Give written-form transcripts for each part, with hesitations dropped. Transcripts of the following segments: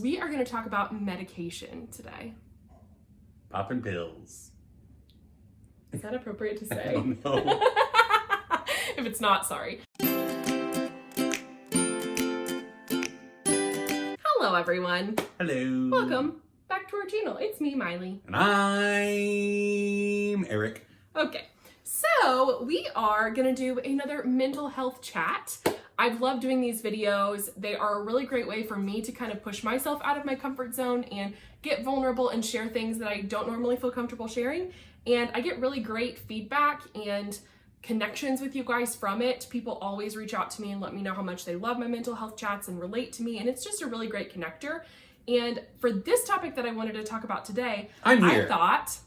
We are going to talk about medication today. Popping pills. Is that appropriate to say? I don't know. If it's not, sorry. Hello, everyone. Hello. Welcome back to our channel. It's me, Maile. And I'm Eric. Okay, so we are going to do another mental health chat. I've loved doing these videos. They are a really great way for me to kind of push myself out of my comfort zone and get vulnerable and share things that I don't normally feel comfortable sharing. And I get really great feedback and connections with you guys from it. People always reach out to me and let me know how much they love my mental health chats and relate to me. And it's just a really great connector. And for this topic that I wanted to talk about today, I'm here. I thought...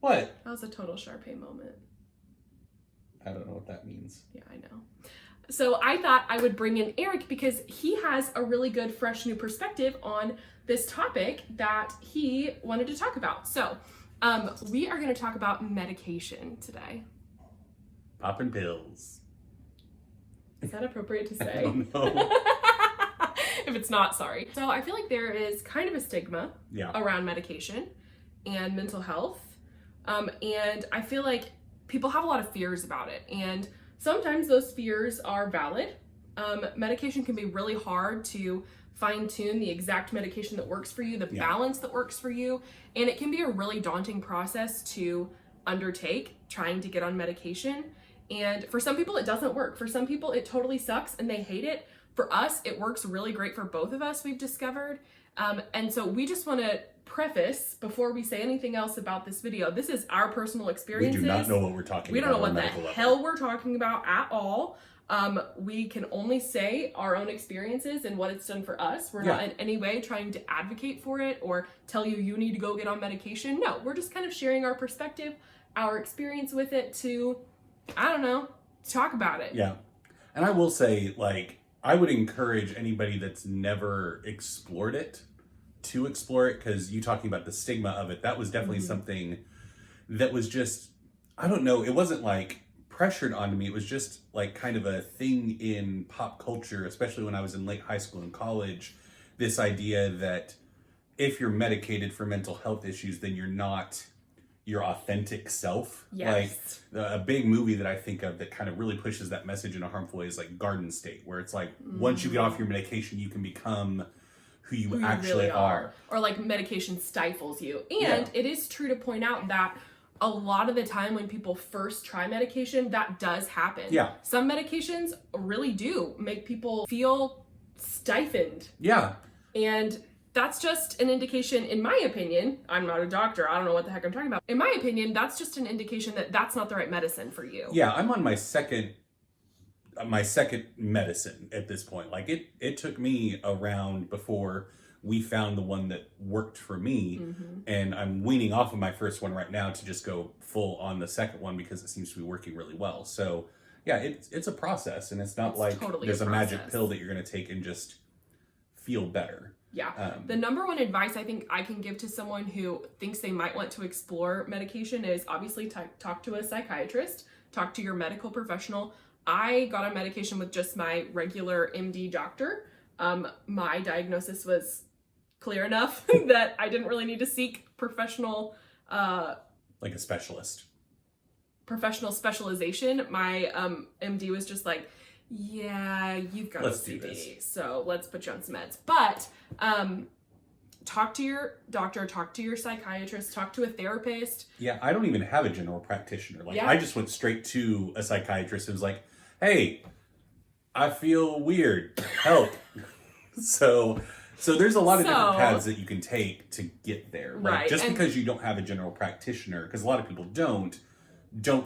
What? That was a total Sharpay moment. I don't know what that means. Yeah, I know. So I thought I would bring in Eric because he has a really good, fresh, new perspective on this topic that he wanted to talk about. So we are going to talk about medication today. Popping pills. Is that appropriate to say? I don't know. If it's not, sorry. So I feel like there is kind of a stigma around medication and mental health. And I feel like people have a lot of fears about it. And sometimes those fears are valid. Medication can be really hard to fine tune the exact medication that works for you, the balance that works for you. And it can be a really daunting process to undertake, trying to get on medication. And for some people, it doesn't work. For some people, it totally sucks and they hate it. For us, it works really great for both of us, we've discovered. And so we just want to preface, before we say anything else about this video, this is our personal experiences. We do not know what we're talking about. We don't know what the hell we're talking about at all. We can only say our own experiences and what it's done for us. We're not in any way trying to advocate for it or tell you need to go get on medication. No, we're just kind of sharing our perspective, our experience with it to, I don't know, talk about it. Yeah. And I will say, like, I would encourage anybody that's never explored it to explore it, because you talking about the stigma of it, that was definitely something that was just, I don't know, it wasn't like pressured onto me. It was just like kind of a thing in pop culture, especially when I was in late high school and college, this idea that if you're medicated for mental health issues, then you're not your authentic self. Yes. Like a big movie that I think of that kind of really pushes that message in a harmful way is like Garden State, where it's like once you get off your medication, you can become who you actually really are. Or like medication stifles you. And it is true to point out that a lot of the time when people first try medication, that does happen. Yeah. Some medications really do make people feel stifled. Yeah. And that's just an indication, in my opinion, I'm not a doctor, I don't know what the heck I'm talking about. In my opinion, that's just an indication that that's not the right medicine for you. Yeah, I'm on my second medicine at this point. Like it took me around before we found the one that worked for me. And I'm weaning off of my first one right now to just go full on the second one because it seems to be working really well. So yeah, it's a process, and it's not like totally there's a magic pill that you're going to take and just feel better. Yeah. The number one advice I think I can give to someone who thinks they might want to explore medication is obviously talk to a psychiatrist, talk to your medical professional. I got on medication with just my regular MD doctor. My diagnosis was clear enough that I didn't really need to seek professional... like a specialist. Professional specialization. My MD was just like, yeah, you've got OCD, so let's put you on some meds. But talk to your doctor, talk to your psychiatrist, talk to a therapist. Yeah, I don't even have a general practitioner. Like I just went straight to a psychiatrist and was like, hey, I feel weird, help. So there's a lot of different paths that you can take to get there. Like, just because you don't have a general practitioner, because a lot of people don't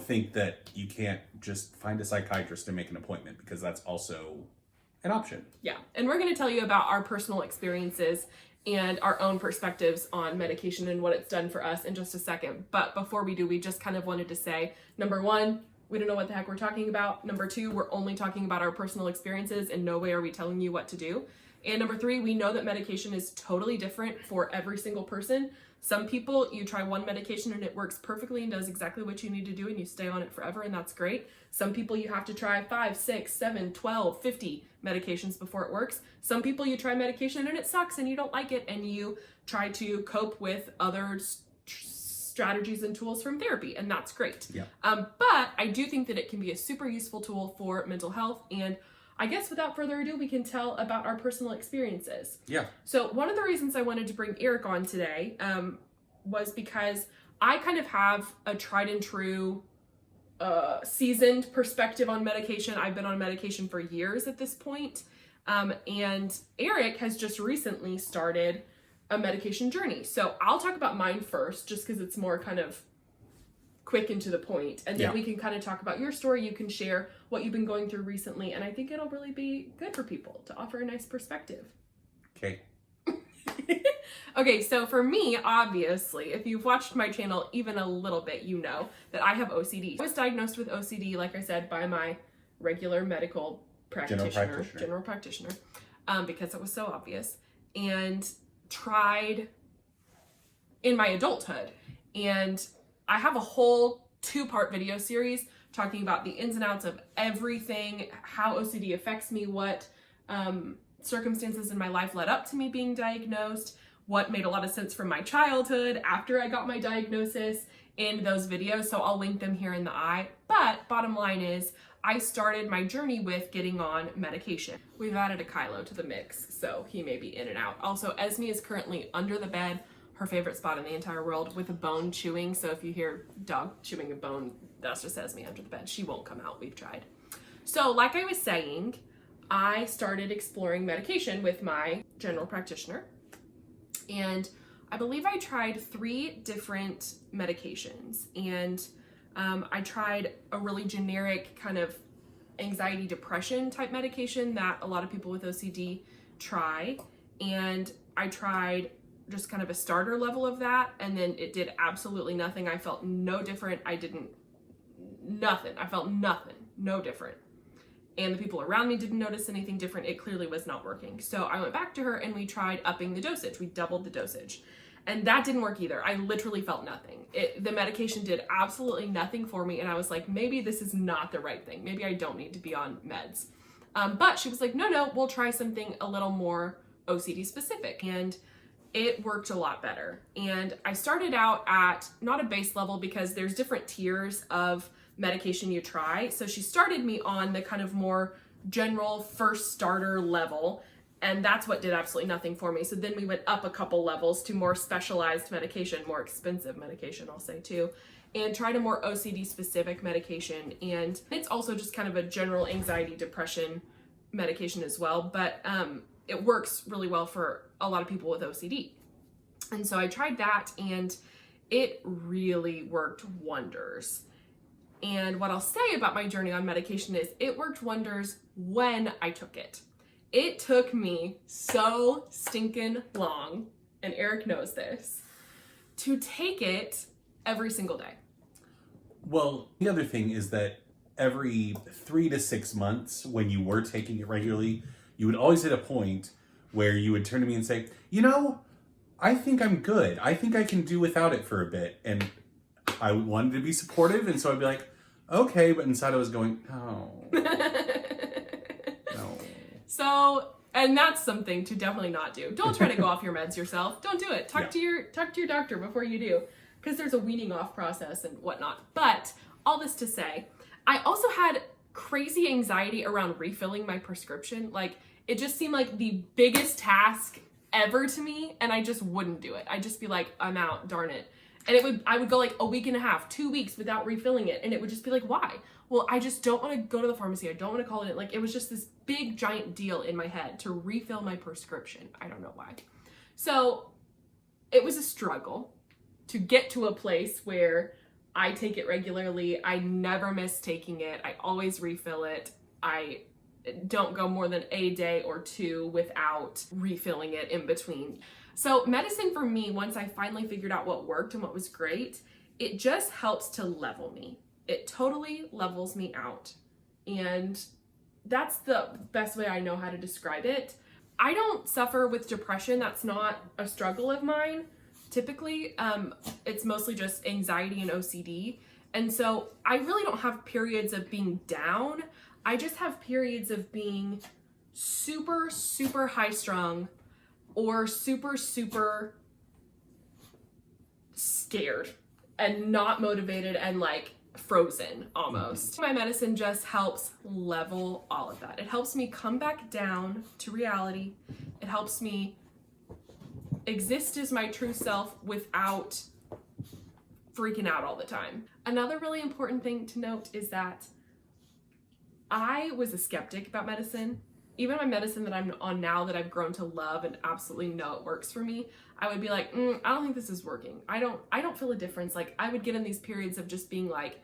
think that you can't just find a psychiatrist and make an appointment, because that's also an option. Yeah. And we're going to tell you about our personal experiences and our own perspectives on medication and what it's done for us in just a second. But before we do, we just kind of wanted to say, number one, we don't know what the heck we're talking about. Number 2, we're only talking about our personal experiences. In no way are we telling you what to do. And number 3, we know that medication is totally different for every single person. Some people, you try one medication and it works perfectly and does exactly what you need to do and you stay on it forever, and that's great. Some people you have to try 5, 6, 7, 12, 50 medications before it works. Some people you try medication and it sucks and you don't like it and you try to cope with other strategies and tools from therapy, and that's great. Yeah. But I do think that it can be a super useful tool for mental health, and I guess without further ado, we can tell about our personal experiences. Yeah. So one of the reasons I wanted to bring Eric on today was because I kind of have a tried and true seasoned perspective on medication. I've been on medication for years at this point. And Eric has just recently started a medication journey. So I'll talk about mine first, just because it's more kind of quick and to the point, and then we can kind of talk about your story. You can share what you've been going through recently, and I think it'll really be good for people to offer a nice perspective. Okay. Okay, so for me, obviously, if you've watched my channel even a little bit, you know that I have OCD. I was diagnosed with OCD, like I said, by my regular medical general practitioner, because it was so obvious, and tried in my adulthood. And I have a whole 2-part video series talking about the ins and outs of everything, how OCD affects me, what circumstances in my life led up to me being diagnosed, what made a lot of sense from my childhood after I got my diagnosis in those videos. So I'll link them here in the eye. But bottom line is, I started my journey with getting on medication. We've added a Kylo to the mix, so he may be in and out. Also, Esme is currently under the bed, her favorite spot in the entire world, with a bone chewing. So if you hear dog chewing a bone, that's just Esme under the bed. She won't come out, we've tried. So like I was saying, I started exploring medication with my general practitioner. And I believe I tried 3 different medications. And I tried a really generic kind of anxiety depression type medication that a lot of people with OCD try. And I tried just kind of a starter level of that, and then it did absolutely nothing. I felt no different. I felt nothing, no different. And the people around me didn't notice anything different. It clearly was not working. So I went back to her and we tried upping the dosage. We doubled the dosage. And that didn't work either. I literally felt nothing. The medication did absolutely nothing for me. And I was like, maybe this is not the right thing. Maybe I don't need to be on meds. But she was like, no, we'll try something a little more OCD specific. And it worked a lot better. And I started out at not a base level, because there's different tiers of medication you try. So she started me on the kind of more general first starter level. And that's what did absolutely nothing for me. So then we went up a couple levels to more specialized medication, more expensive medication, I'll say too, and tried a more OCD specific medication. And it's also just kind of a general anxiety depression medication as well. But it works really well for a lot of people with OCD. And so I tried that and it really worked wonders. And what I'll say about my journey on medication is it worked wonders when I took it. It took me so stinking long, and Eric knows this, to take it every single day. Well, the other thing is that every 3 to 6 months, when you were taking it regularly, you would always hit a point where you would turn to me and say, I think I'm good. I think I can do without it for a bit. And I wanted to be supportive, and so I'd be like, okay, but inside I was going, no. No. So, and that's something to definitely not do. Don't try to go off your meds yourself. Don't do it. Talk to your doctor before you do, because there's a weaning off process and whatnot. But all this to say, I also had crazy anxiety around refilling my prescription. Like, it just seemed like the biggest task ever to me, and I just wouldn't do it. I'd just be like, I'm out, darn it. And I would go like a week and a half, 2 weeks without refilling it. And it would just be like, why? Well, I just don't want to go to the pharmacy. I don't want to call it in. Like, it was just this big giant deal in my head to refill my prescription. I don't know why. So it was a struggle to get to a place where I take it regularly. I never miss taking it. I always refill it. I don't go more than a day or 2 without refilling it in between. So medicine for me, once I finally figured out what worked and what was great, it just helps to level me. It totally levels me out. And that's the best way I know how to describe it. I don't suffer with depression. That's not a struggle of mine. Typically, it's mostly just anxiety and OCD. And so I really don't have periods of being down. I just have periods of being super, super high strung or super, super scared and not motivated and like frozen almost. My medicine just helps level all of that. It helps me come back down to reality. It helps me exist as my true self without freaking out all the time. Another really important thing to note is that I was a skeptic about medicine. Even my medicine that I'm on now that I've grown to love and absolutely know it works for me, I would be like, I don't think this is working. I don't feel a difference. Like I would get in these periods of just being like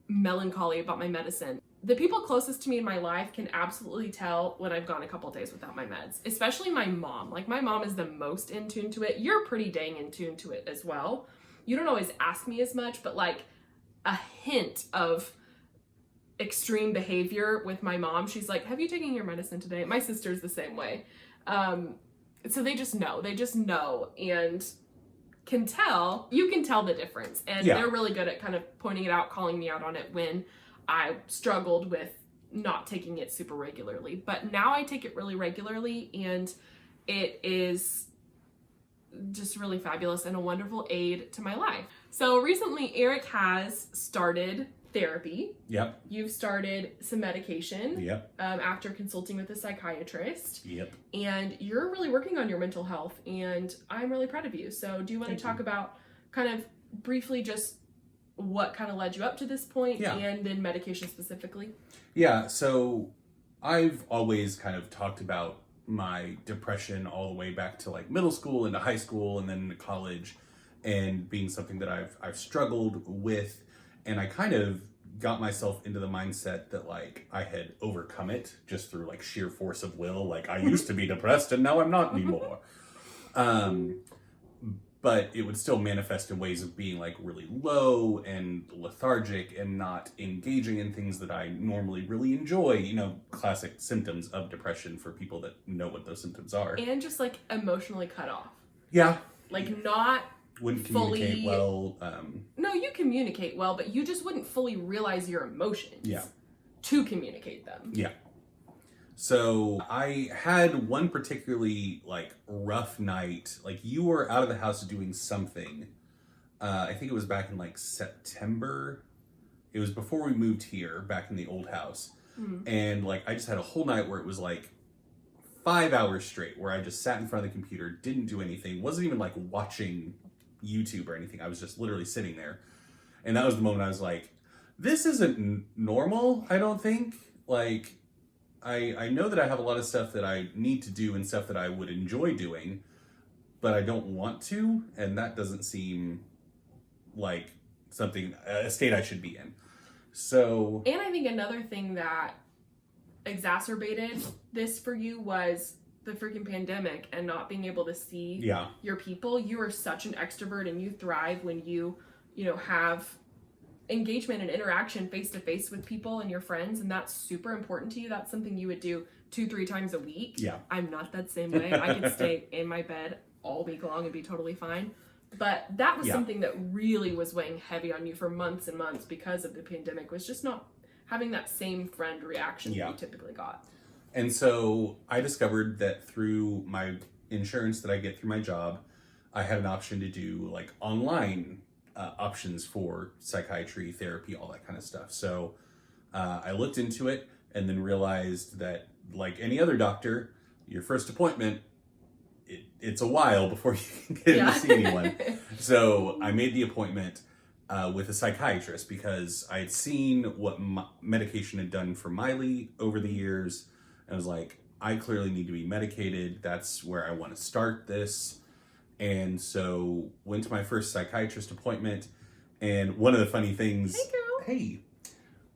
melancholy about my medicine. The people closest to me in my life can absolutely tell when I've gone a couple of days without my meds, especially my mom. Like my mom is the most in tune to it. You're pretty dang in tune to it as well. You don't always ask me as much, but like a hint of extreme behavior with my mom, she's like, have you taken your medicine today? My sister's the same way. So they just know and can tell. You can tell the difference, and they're really good at kind of pointing it out, calling me out on it when I struggled with not taking it super regularly. But now I take it really regularly, and it is just really fabulous and a wonderful aid to my life. So recently Eric has started therapy. Yep. You've started some medication. Yep. After consulting with a psychiatrist. Yep. And you're really working on your mental health, and I'm really proud of you. So do you want to talk about kind of briefly just what kind of led you up to this point and then medication specifically? Yeah. So I've always kind of talked about my depression all the way back to like middle school into high school and then into college, and being something that I've struggled with. And I kind of got myself into the mindset that like I had overcome it just through like sheer force of will. Like I used to be depressed and now I'm not anymore. But it would still manifest in ways of being like really low and lethargic and not engaging in things that I normally really enjoy. You know, classic symptoms of depression for people that know what those symptoms are. And just like emotionally cut off. Yeah. Like not wouldn't communicate well. No, you communicate well, but you just wouldn't fully realize your emotions to communicate them. Yeah. So I had one particularly like rough night. Like you were out of the house doing something. I think it was back in like September. It was before we moved here, back in the old house. Mm-hmm. And like I just had a whole night where it was like 5 hours straight where I just sat in front of the computer, didn't do anything, wasn't even like watching YouTube or anything. I was just literally sitting there. And that was the moment I was like, this isn't normal, I don't think. Like, I know that I have a lot of stuff that I need to do and stuff that I would enjoy doing, but I don't want to, and that doesn't seem like a state I should be in. So... And I think another thing that exacerbated this for you was the freaking pandemic and not being able to see your people. You are such an extrovert and you thrive when you have engagement and interaction face to face with people and your friends, and that's super important to you. That's something you would do 2-3 times a week. Yeah. I'm not that same way. I could stay in my bed all week long and be totally fine. But that was something that really was weighing heavy on you for months and months because of the pandemic, was just not having that same friend reaction that you typically got. And so I discovered that through my insurance that I get through my job, I had an option to do like online options for psychiatry, therapy, all that kind of stuff. So I looked into it and then realized that like any other doctor, your first appointment, it's a while before you can get in to see anyone. So I made the appointment with a psychiatrist because I had seen what medication had done for Maile over the years. And I was like, I clearly need to be medicated. That's where I want to start this. And so went to my first psychiatrist appointment. And one of the funny things... Hey,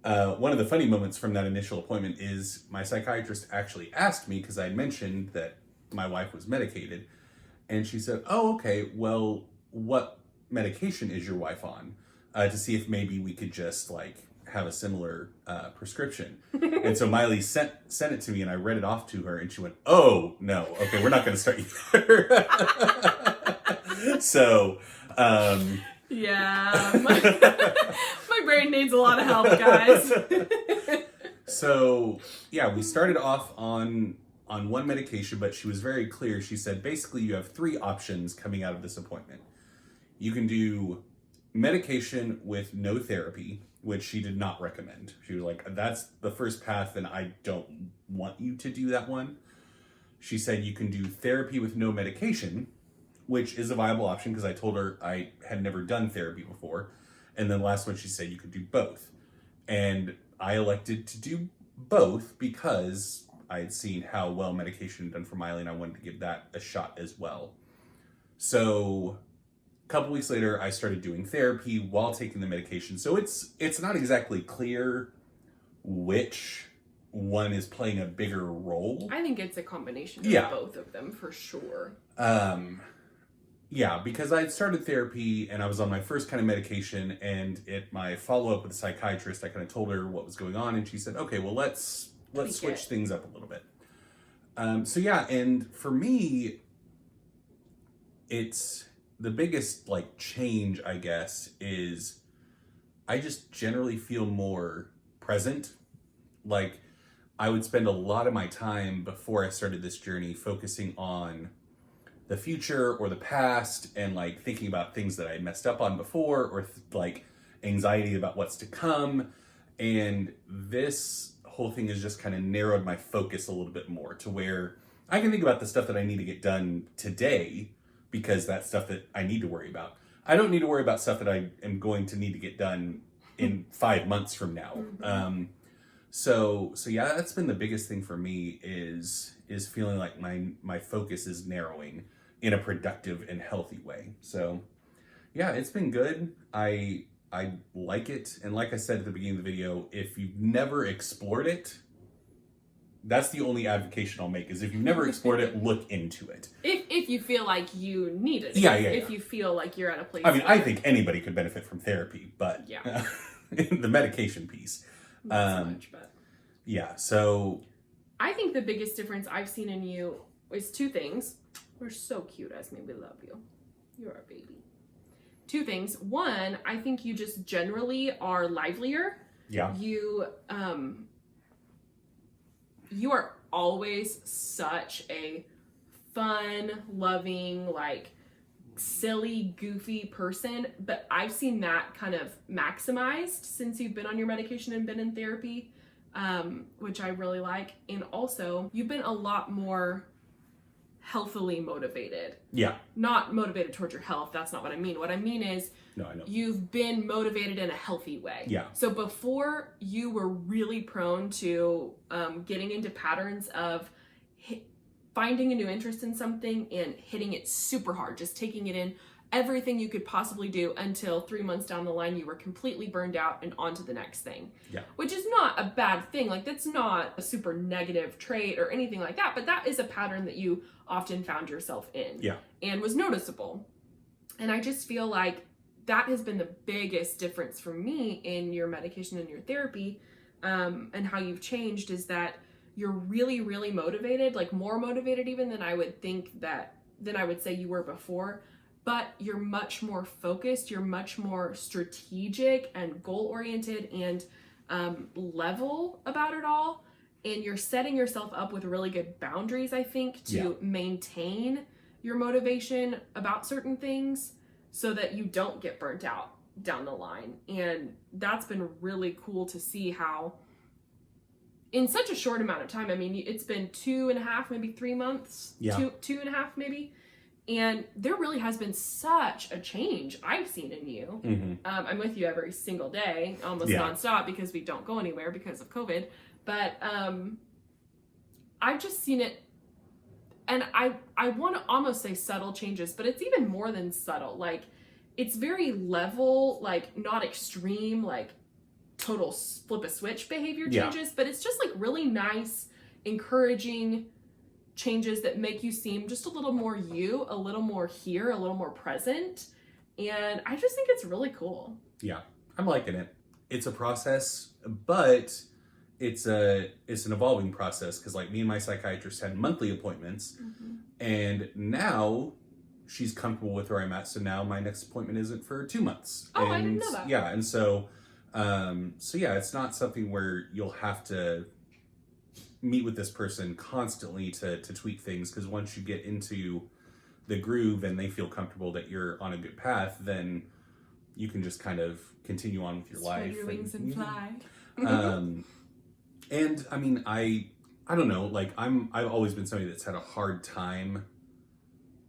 girl. One of the funny moments from that initial appointment is my psychiatrist actually asked me, because I had mentioned that my wife was medicated. And she said, oh, okay, well, what medication is your wife on? To see if maybe we could just like have a similar prescription. And so Maile sent it to me, and I read it off to her, and she went, "Oh, no, okay, we're not going to start either." So, yeah, my brain needs a lot of help, guys. So, yeah, we started off on one medication, but she was very clear. She said, basically, you have 3 options coming out of this appointment. You can do medication with no therapy, which she did not recommend. She was like, that's the first path, and I don't want you to do that one. She said you can do therapy with no medication, which is a viable option because I told her I had never done therapy before. And then the last one, she said you could do both. And I elected to do both because I had seen how well medication had done for Maile, and I wanted to give that a shot as well. So a couple weeks later, I started doing therapy while taking the medication. So it's not exactly clear which one is playing a bigger role. I think it's a combination of both of them for sure. Yeah, because I had started therapy and I was on my first kind of medication, and at my follow-up with the psychiatrist, I kind of told her what was going on, and she said, okay, well, let's switch things up a little bit. So yeah, and for me, it's the biggest like change, I guess, is I just generally feel more present. Like I would spend a lot of my time before I started this journey focusing on the future or the past, and like thinking about things that I messed up on before, or like anxiety about what's to come. And this whole thing has just kind of narrowed my focus a little bit more to where I can think about the stuff that I need to get done today, because that's stuff that I need to worry about. I don't need to worry about stuff that I am going to need to get done in 5 months from now. Mm-hmm. So yeah, that's been the biggest thing for me is feeling like my focus is narrowing in a productive and healthy way. So yeah, it's been good. I like it. And like I said at the beginning of the video, if you've never explored it, that's the only advocation I'll make, is if you've never explored it, look into it. If you feel like you need it. Yeah. If you feel like you're at a place. I mean, I think anybody could benefit from therapy, but yeah. The medication piece. Not so much, but. Yeah, so. I think the biggest difference I've seen in you is 2 things. We're so cute, Esme. We love you. You're our baby. 2 things. One, I think you just generally are livelier. Yeah. You are always such a fun, loving, like silly, goofy person. But I've seen that kind of maximized since you've been on your medication and been in therapy, which I really like. And also, you've been a lot more healthily motivated. Yeah. Not motivated towards your health. That's not what I mean. What I mean is, no, I know. You've been motivated in a healthy way. Yeah. So before, you were really prone to getting into patterns of finding a new interest in something and hitting it super hard, just taking it in everything you could possibly do until 3 months down the line, you were completely burned out and on to the next thing. Yeah. Which is not a bad thing. Like, that's not a super negative trait or anything like that, but that is a pattern that you often found yourself in. Yeah. And was noticeable. And I just feel like that has been the biggest difference for me in your medication and your therapy, and how you've changed, is that you're really, really motivated, like more motivated even than I would say you were before. But you're much more focused, you're much more strategic and goal-oriented and level about it all. And you're setting yourself up with really good boundaries, I think, to maintain your motivation about certain things so that you don't get burnt out down the line. And that's been really cool to see how in such a short amount of time, I mean, it's been 2.5, maybe 3 months, 2.5 maybe. And there really has been such a change I've seen in you. Mm-hmm. I'm with you every single day, almost nonstop, because we don't go anywhere because of COVID. But I've just seen it, and I want to almost say subtle changes, but it's even more than subtle. Like, it's very level, like not extreme, like total flip a switch behavior changes, but it's just like really nice, encouraging changes that make you seem just a little more you, a little more here, a little more present. And I just think it's really cool. Yeah, I'm liking it. it's a process, but it's an evolving process, because like me and my psychiatrist had monthly appointments, and now she's comfortable with where I'm at, so now my next appointment isn't for 2 months. Oh, I didn't know that. Yeah, and so yeah, it's not something where you'll have to meet with this person constantly to tweak things, because once you get into the groove and they feel comfortable that you're on a good path, then you can just kind of continue on with your life. Spread your wings and fly. And I mean, I don't know, like I've always been somebody that's had a hard time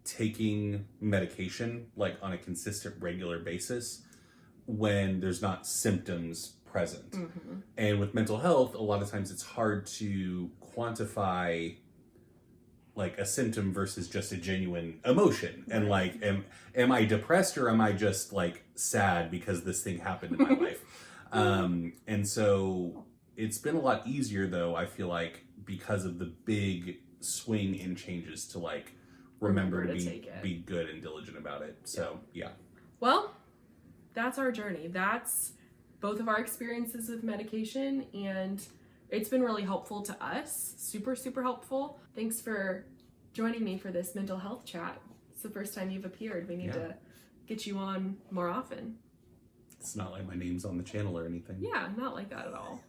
taking medication like on a consistent, regular basis when there's not symptoms present. And with mental health, a lot of times it's hard to quantify like a symptom versus just a genuine emotion. And like, am I depressed, or am I just like sad because this thing happened in my life? And so it's been a lot easier though, I feel like, because of the big swing in changes to like remember to be good and diligent about it. So yeah. Well, that's our journey. That's both of our experiences with medication, and it's been really helpful to us. Super, super helpful. Thanks for joining me for this mental health chat. It's the first time you've appeared. We need to get you on more often. It's not like my name's on the channel or anything. Yeah, not like that at all.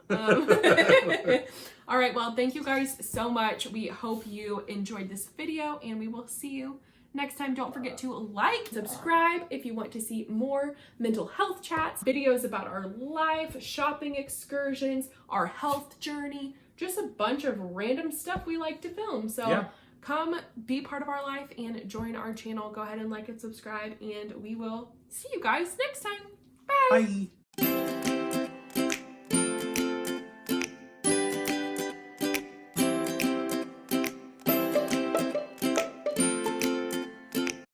All right, well, thank you guys so much. We hope you enjoyed this video, and we will see you next time. Don't forget to like, subscribe if you want to see more mental health chats, videos about our life, shopping excursions, our health journey, just a bunch of random stuff we like to film. So come be part of our life and join our channel. Go ahead and like and subscribe, and we will see you guys next time. Bye. Bye.